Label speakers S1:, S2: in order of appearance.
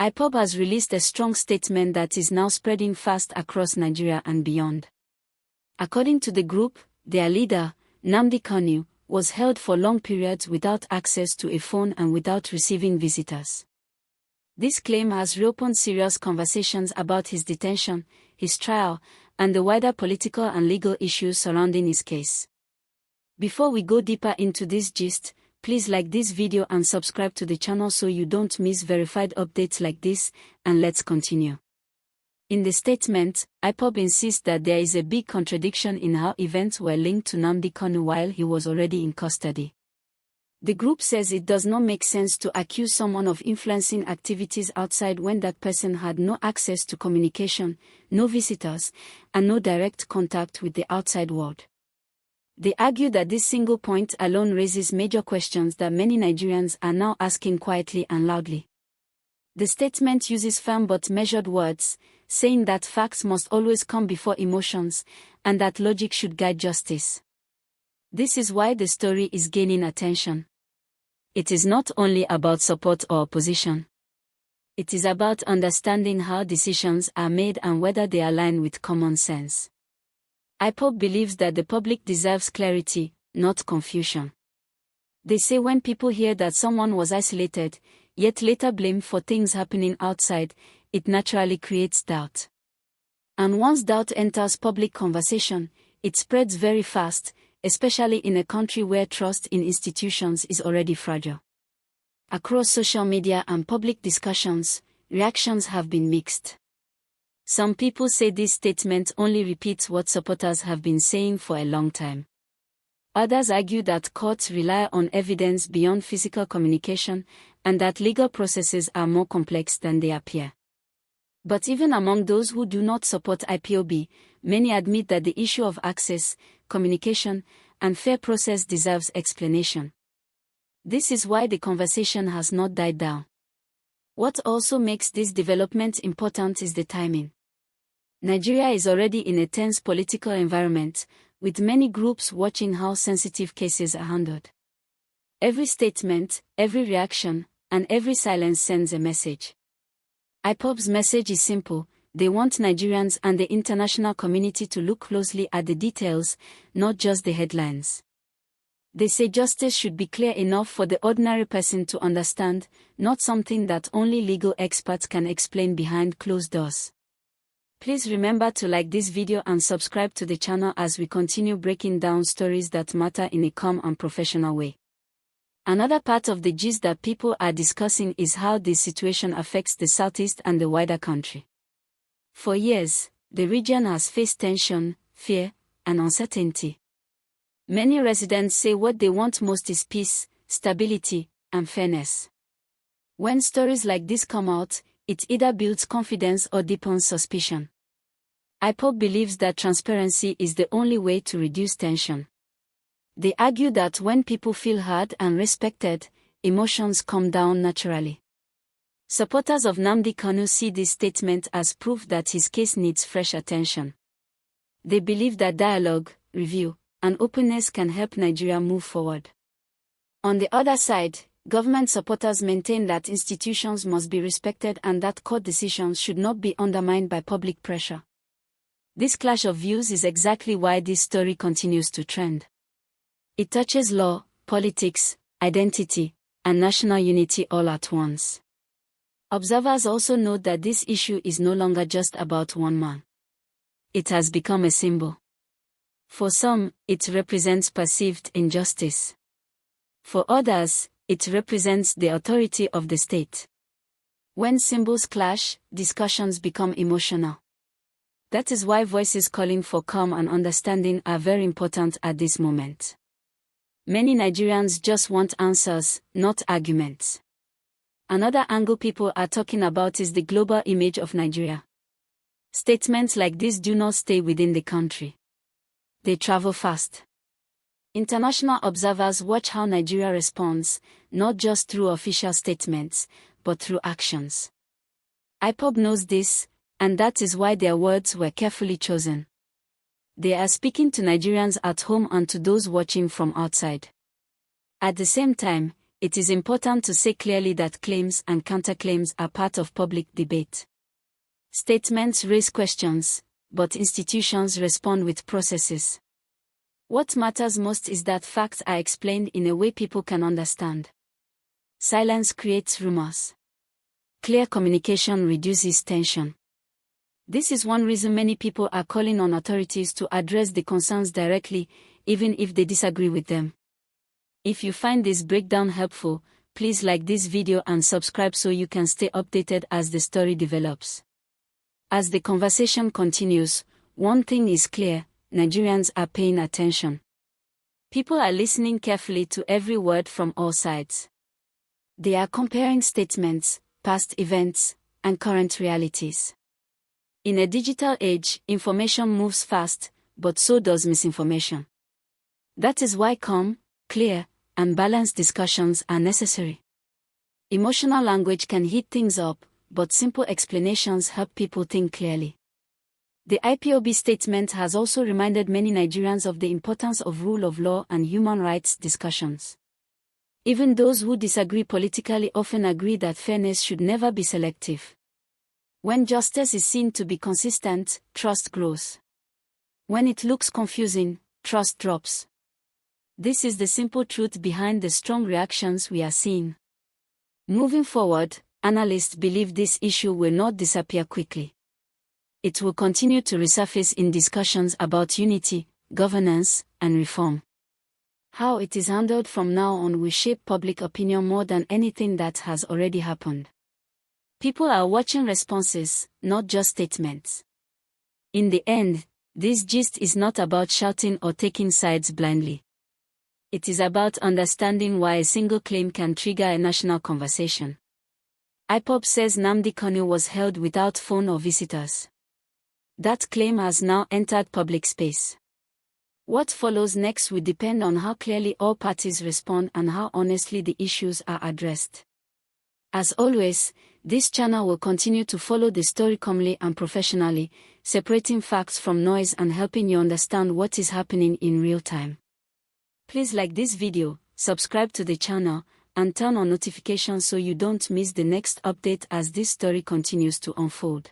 S1: IPOB has released a strong statement that is now spreading fast across Nigeria and beyond. According to the group, their leader, Nnamdi Kanu, was held for long periods without access to a phone and without receiving visitors. This claim has reopened serious conversations about his detention, his trial, and the wider political and legal issues surrounding his case. Before we go deeper into this gist, please like this video and subscribe to the channel so you don't miss verified updates like this, and let's continue. In the statement, IPOB insists that there is a big contradiction in how events were linked to Nnamdi Kanu while he was already in custody. The group says it does not make sense to accuse someone of influencing activities outside when that person had no access to communication, no visitors, and no direct contact with the outside world. They argue that this single point alone raises major questions that many Nigerians are now asking quietly and loudly. The statement uses firm but measured words, saying that facts must always come before emotions, and that logic should guide justice. This is why the story is gaining attention. It is not only about support or opposition. It is about understanding how decisions are made and whether they align with common sense. IPOB believes that the public deserves clarity, not confusion. They say when people hear that someone was isolated, yet later blamed for things happening outside, it naturally creates doubt. And once doubt enters public conversation, it spreads very fast, especially in a country where trust in institutions is already fragile. Across social media and public discussions, reactions have been mixed. Some people say this statement only repeats what supporters have been saying for a long time. Others argue that courts rely on evidence beyond physical communication, and that legal processes are more complex than they appear. But even among those who do not support IPOB, many admit that the issue of access, communication, and fair process deserves explanation. This is why the conversation has not died down. What also makes this development important is the timing. Nigeria is already in a tense political environment, with many groups watching how sensitive cases are handled. Every statement, every reaction, and every silence sends a message. IPOB's message is simple: they want Nigerians and the international community to look closely at the details, not just the headlines. They say justice should be clear enough for the ordinary person to understand, not something that only legal experts can explain behind closed doors. Please remember to like this video and subscribe to the channel as we continue breaking down stories that matter in a calm and professional way. Another part of the gist that people are discussing is how this situation affects the southeast and the wider country. For years, the region has faced tension, fear, and uncertainty. Many residents say what they want most is peace, stability, and fairness. When stories like this come out, it either builds confidence or deepens suspicion. IPOB believes that transparency is the only way to reduce tension. They argue that when people feel heard and respected, emotions calm down naturally. Supporters of Nnamdi Kanu see this statement as proof that his case needs fresh attention. They believe that dialogue, review, and openness can help Nigeria move forward. On the other side, government supporters maintain that institutions must be respected and that court decisions should not be undermined by public pressure. This clash of views is exactly why this story continues to trend. It touches law, politics, identity, and national unity all at once. Observers also note that this issue is no longer just about one man. It has become a symbol. For some, it represents perceived injustice. For others, it represents the authority of the state. When symbols clash, discussions become emotional. That is why voices calling for calm and understanding are very important at this moment. Many Nigerians just want answers, not arguments. Another angle people are talking about is the global image of Nigeria. Statements like this do not stay within the country. They travel fast. International observers watch how Nigeria responds, not just through official statements, but through actions. IPOB knows this, And that is why their words were carefully chosen. They are speaking to Nigerians at home and to those watching from outside. At the same time, it is important to say clearly that claims and counterclaims are part of public debate. Statements raise questions, but institutions respond with processes. What matters most is that facts are explained in a way people can understand. Silence creates rumors. Clear communication reduces tension. This is one reason many people are calling on authorities to address the concerns directly, even if they disagree with them. If you find this breakdown helpful, please like this video and subscribe so you can stay updated as the story develops. As the conversation continues, one thing is clear: Nigerians are paying attention. People are listening carefully to every word from all sides. They are comparing statements, past events, and current realities. In a digital age, information moves fast, but so does misinformation. That is why calm, clear, and balanced discussions are necessary. Emotional language can heat things up, but simple explanations help people think clearly. The IPOB statement has also reminded many Nigerians of the importance of rule of law and human rights discussions. Even those who disagree politically often agree that fairness should never be selective. When justice is seen to be consistent, trust grows. When it looks confusing, trust drops. This is the simple truth behind the strong reactions we are seeing. Moving forward, analysts believe this issue will not disappear quickly. It will continue to resurface in discussions about unity, governance, and reform. How it is handled from now on will shape public opinion more than anything that has already happened. People are watching responses, not just statements. In the end, this gist is not about shouting or taking sides blindly. It is about understanding why a single claim can trigger a national conversation. IPOB says Nnamdi Kanu was held without phone or visitors. That claim has now entered public space. What follows next will depend on how clearly all parties respond and how honestly the issues are addressed. As always, this channel will continue to follow the story calmly and professionally, separating facts from noise and helping you understand what is happening in real time. Please like this video, subscribe to the channel, and turn on notifications so you don't miss the next update as this story continues to unfold.